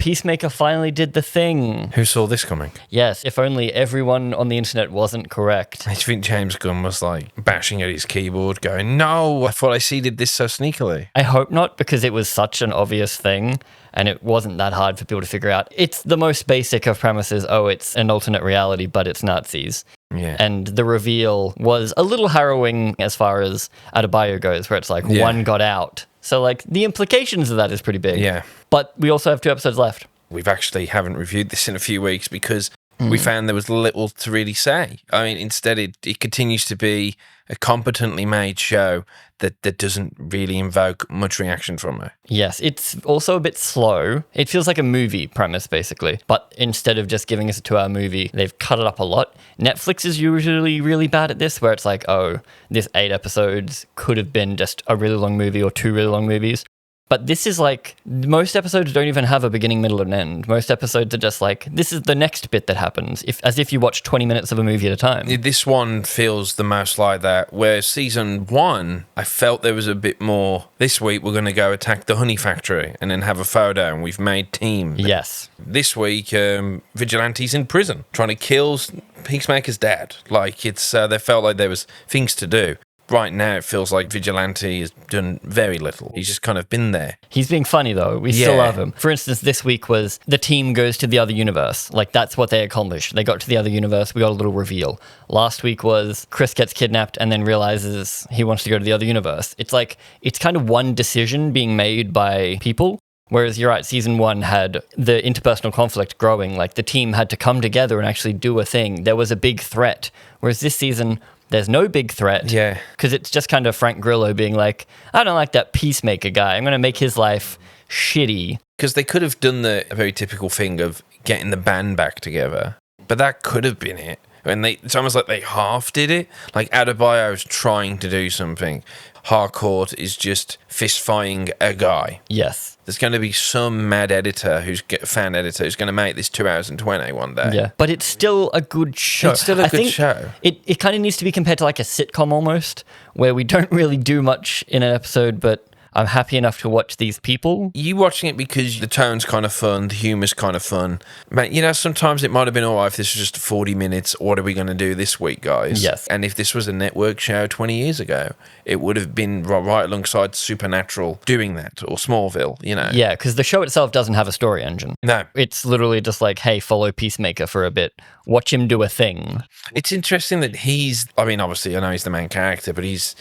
Peacemaker finally did the thing. Who saw this coming? Yes, if only everyone on the internet wasn't correct. I think James Gunn was like bashing at his keyboard going, no, I thought I seeded this so sneakily. I hope not, because it was such an obvious thing and it wasn't that hard for people to figure out. It's the most basic of premises. Oh, it's an alternate reality, but it's Nazis. Yeah. And the reveal was a little harrowing as far as Adebayo goes, where it's like one got out. So like the implications of that is pretty big. Yeah. But we also have 2 episodes left. We've actually haven't reviewed this in a few weeks because we found there was little to really say. I mean, instead it continues to be a competently made show that doesn't really invoke much reaction from her. Yes, it's also a bit slow. It feels like a movie premise, basically. But instead of just giving us a 2-hour movie, they've cut it up a lot. Netflix is usually really bad at this, where it's like, oh, this 8 episodes could have been just a really long movie or 2 really long movies. But this is like, most episodes don't even have a beginning, middle, and end. Most episodes are just like, this is the next bit that happens, as if you watch 20 minutes of a movie at a time. This one feels the most like that, where season 1, I felt there was a bit more, this week we're going to go attack the honey factory and then have a photo and we've made team. Yes. This week, Vigilante's in prison, trying to kill Peacemaker's dad. Like, it's they felt like there was things to do. Right now, it feels like Vigilante has done very little. He's just kind of been there. He's being funny, though. We still love him. For instance, this week was the team goes to the other universe. Like, that's what they accomplished. They got to the other universe. We got a little reveal. Last week was Chris gets kidnapped and then realizes he wants to go to the other universe. It's like, it's kind of one decision being made by people. Whereas you're right, season 1 had the interpersonal conflict growing. Like, the team had to come together and actually do a thing. There was a big threat. Whereas this season, there's no big threat. Yeah. Because it's just kind of Frank Grillo being like, I don't like that Peacemaker guy. I'm going to make his life shitty. Because they could have done the very typical thing of getting the band back together. But that could have been it. And it's almost like they half did it. Like Adebayo's trying to do something. Harcourt is just fist-fighting a guy. Yes. There's going to be some mad editor fan editor who's going to make this 2 hours and 20 one day. Yeah. But it's still a good show. It's still a good show. It kind of needs to be compared to like a sitcom almost, where we don't really do much in an episode, but I'm happy enough to watch these people. You watching it because the tone's kind of fun, the humour's kind of fun. But, you know, sometimes it might have been all right if this was just 40 minutes. What are we going to do this week, guys? Yes. And if this was a network show 20 years ago, it would have been right alongside Supernatural doing that, or Smallville, you know. Yeah, because the show itself doesn't have a story engine. No. It's literally just like, hey, follow Peacemaker for a bit. Watch him do a thing. It's interesting that obviously I know he's the main character, but he's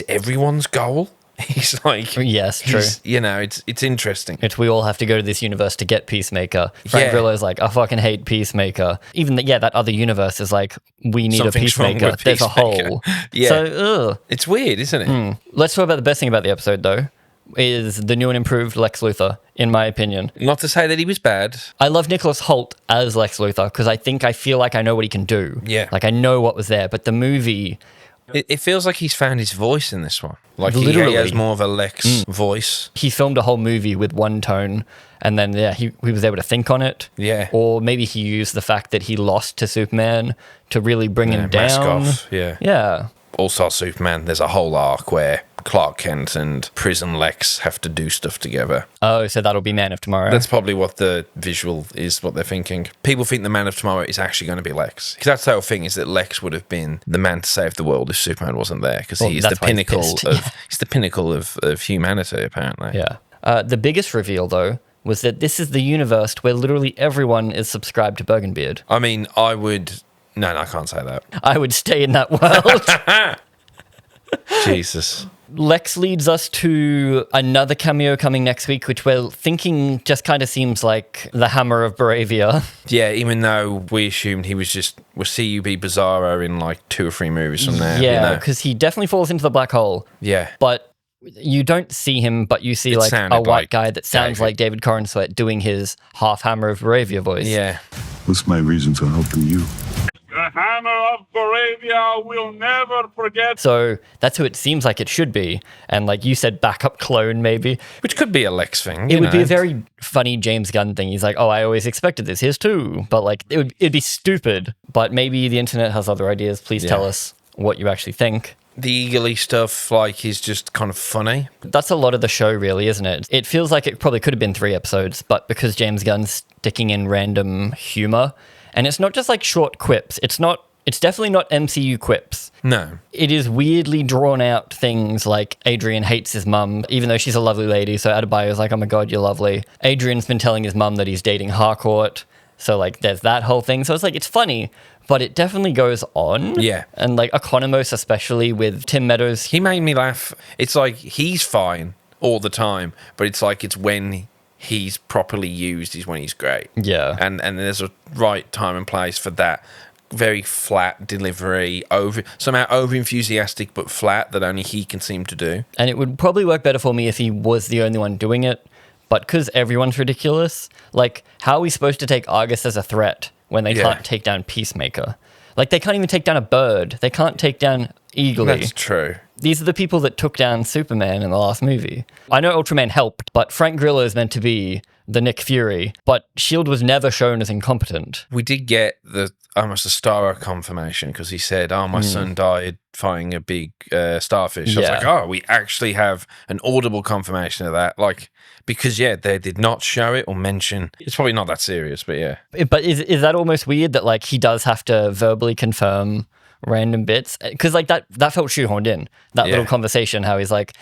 everyone's goal. He's like, yes, true. You know, it's interesting. We all have to go to this universe to get Peacemaker. Frank Grillo's like, I fucking hate Peacemaker. Even that other universe is like, we need Something's a Peacemaker. There's a hole. Yeah. So, it's weird, isn't it? Let's talk about the best thing about the episode, though, is the new and improved Lex Luthor, in my opinion. Not to say that he was bad. I love Nicholas Hoult as Lex Luthor because I feel like I know what he can do. Yeah. Like, I know what was there. But the movie... It feels like he's found his voice in this one. Like Literally. he has more of a Lex voice. He filmed a whole movie with one tone, and then he was able to think on it. Yeah. Or maybe he used the fact that he lost to Superman to really bring him down. Mask off. Yeah. Yeah. Also, Superman, there's a whole arc where Clark Kent and Prison Lex have to do stuff together. Oh, so that'll be Man of Tomorrow. That's probably what the visual is, what they're thinking. People think the Man of Tomorrow is actually going to be Lex. Because that's the whole thing, is that Lex would have been the man to save the world if Superman wasn't there. Because he's the pinnacle he's the pinnacle of humanity, apparently. Yeah. The biggest reveal, though, was that this is the universe where literally everyone is subscribed to Bergenbeard. I mean, I would... No, I can't say that. I would stay in that world. Jesus. Lex leads us to another cameo coming next week, which we're thinking just kind of seems like the Hammer of Baravia. Yeah, even though we assumed he was CUB Bizarro in like 2 or 3 movies from there. Yeah, because he definitely falls into the black hole. Yeah. But you don't see him, but you see like a white guy that sounds like David Corenswet doing his half Hammer of Baravia voice. Yeah. What's my reason for helping you? The Hammer of Baravia will never forget. So that's who it seems like it should be. And like you said, backup clone maybe. Which could be a Lex thing. It would be a very funny James Gunn thing. He's like, oh, I always expected this. Here's 2. But like, it'd be stupid. But maybe the internet has other ideas. Please tell us what you actually think. the eagerly stuff, like, is just kind of funny. That's a lot of the show, really, isn't it? It feels like it probably could have been 3 episodes, but because James Gunn's sticking in random humor, and it's not just like short quips. It's definitely not MCU quips. No. It is weirdly drawn out things like Adrian hates his mum, even though she's a lovely lady. So Adebayo's like, oh my God, you're lovely. Adrian's been telling his mum that he's dating Harcourt. So like there's that whole thing. So it's like, it's funny, but it definitely goes on. Yeah. And like Economos, especially with Tim Meadows. He made me laugh. It's like he's fine all the time, but it's like it's when he's properly used is when he's great. Yeah. And there's a right time and place for that. Very flat delivery, somehow over enthusiastic but flat that only he can seem to do. And it would probably work better for me if he was the only one doing it. But because everyone's ridiculous, like, how are we supposed to take Argus as a threat when they can't take down Peacemaker? Like, they can't even take down a bird. They can't take down Eagly. That's true. These are the people that took down Superman in the last movie. I know Ultraman helped, but Frank Grillo is meant to be the Nick Fury, but S.H.I.E.L.D. was never shown as incompetent. We did get almost a Starro confirmation because he said, my son died fighting a big starfish. I was like, we actually have an audible confirmation of that. Like, because, they did not show it or mention. It's probably not that serious, but yeah. But is that almost weird that, like, he does have to verbally confirm random bits? Because, like, that felt shoehorned in. That little conversation, how he's like,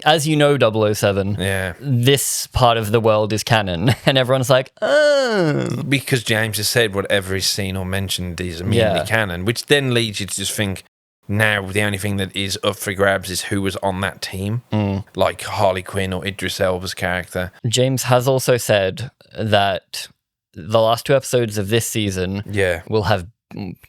as you know, 007, this part of the world is canon. And everyone's like, oh. Because James has said whatever is seen or mentioned is immediately canon, which then leads you to just think, now the only thing that is up for grabs is who was on that team, like Harley Quinn or Idris Elba's character. James has also said that the last 2 episodes of this season will have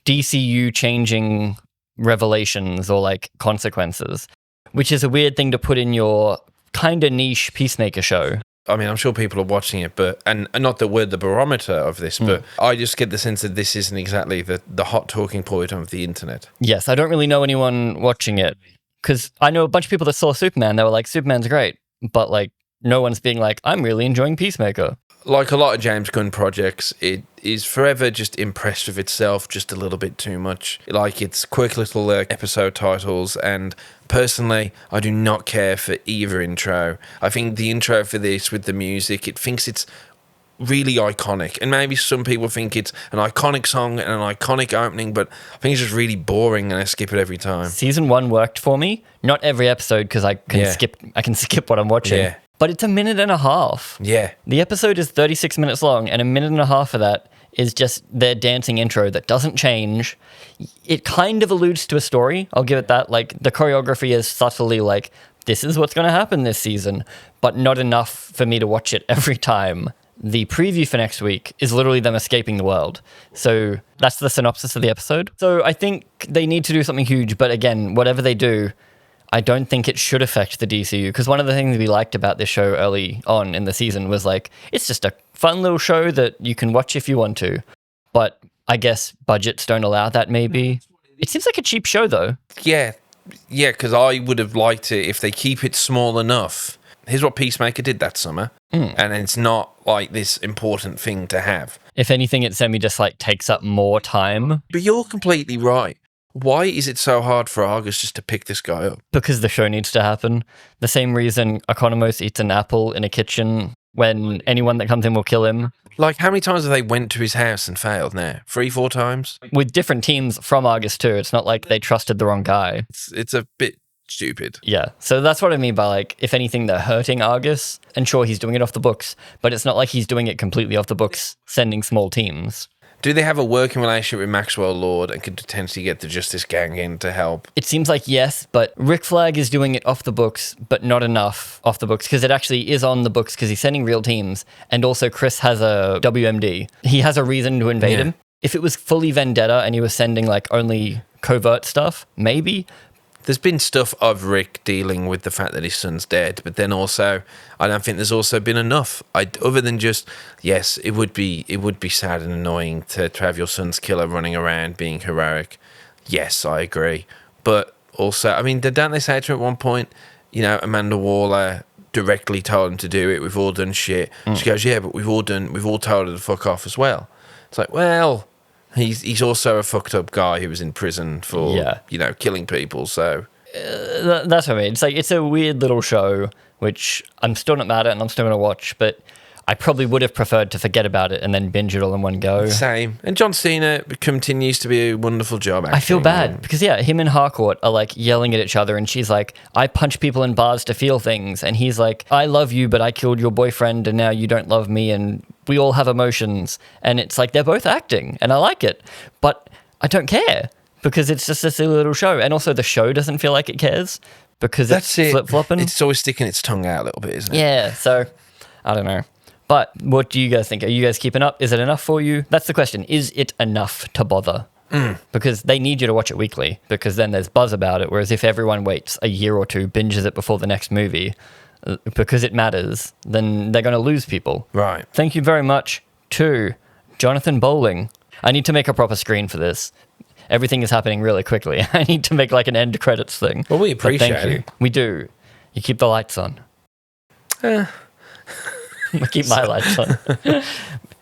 DCU changing revelations or like consequences, which is a weird thing to put in your kind of niche Peacemaker show. I mean, I'm sure people are watching it, and not that we're the barometer of this, but I just get the sense that this isn't exactly the hot talking point of the internet. Yes, I don't really know anyone watching it, because I know a bunch of people that saw Superman, they were like, Superman's great, but like no one's being like, I'm really enjoying Peacemaker. Like a lot of James Gunn projects, it is forever just impressed with itself just a little bit too much. Like, it's quick little episode titles, and personally, I do not care for either intro. I think the intro for this with the music, it thinks it's really iconic, and maybe some people think it's an iconic song and an iconic opening, but I think it's just really boring and I skip it every time. Season 1 worked for me. Not every episode, because I can skip what I'm watching. Yeah. But it's a minute and a half. Yeah. The episode is 36 minutes long, and a minute and a half of that is just their dancing intro that doesn't change. It kind of alludes to a story, I'll give it that. Like, the choreography is subtly like, this is what's going to happen this season, but not enough for me to watch it every time. The preview for next week is literally them escaping the world. So that's the synopsis of the episode. So I think they need to do something huge, but again, whatever they do, I don't think it should affect the DCU, because one of the things we liked about this show early on in the season was like, it's just a fun little show that you can watch if you want to. But I guess budgets don't allow that, maybe. It seems like a cheap show, though. Yeah, because I would have liked it if they keep it small enough. Here's what Peacemaker did that summer, and it's not like this important thing to have. If anything, it just like takes up more time. But you're completely right. Why is it so hard for Argus just to pick this guy up? Because the show needs to happen. The same reason Economos eats an apple in a kitchen when anyone that comes in will kill him. Like, how many times have they went to his house and failed now? 3-4 times? With different teams from Argus too. It's not like they trusted the wrong guy. It's a bit stupid. Yeah. So that's what I mean by, like, if anything, they're hurting Argus. And sure, he's doing it off the books, but it's not like he's doing it completely off the books, sending small teams. Do they have a working relationship with Maxwell Lord and could potentially get the Justice Gang in to help? It seems like yes, but Rick Flag is doing it off the books, but not enough off the books, because it actually is on the books because he's sending real teams. And also Chris has a WMD. He has a reason to invade him. If it was fully vendetta and he was sending like only covert stuff, maybe. There's been stuff of Rick dealing with the fact that his son's dead, but then also, I don't think there's also been enough. Other than just, yes, it would be sad and annoying to have your son's killer running around being heroic. Yes, I agree. But also, I mean, don't they say to him at one point, you know, Amanda Waller directly told him to do it, we've all done shit. She goes, yeah, but we've all told her to fuck off as well. It's like, well, he's also a fucked up guy who was in prison for, you know, killing people. So That's what I mean. It's like, it's a weird little show, which I'm still not mad at and I'm still going to watch, but I probably would have preferred to forget about it and then binge it all in one go. Same. And John Cena continues to be a wonderful job acting. I feel bad because, him and Harcourt are like yelling at each other and she's like, I punch people in bars to feel things. And he's like, I love you, but I killed your boyfriend and now you don't love me and we all have emotions. And it's like, they're both acting and I like it, but I don't care because it's just a silly little show. And also the show doesn't feel like it cares because it's flip-flopping. It's always sticking its tongue out a little bit, isn't it? Yeah, so I don't know. But what do you guys think? Are you guys keeping up? Is it enough for you? That's the question. Is it enough to bother? Because they need you to watch it weekly because then there's buzz about it. Whereas if everyone waits a year or two, binges it before the next movie because it matters, then they're going to lose people. Right. Thank you very much to Jonathan Bowling. I need to make a proper screen for this. Everything is happening really quickly. I need to make like an end credits thing. Well, we appreciate Thank you. it. We do. You keep the lights on. I keep my lights on.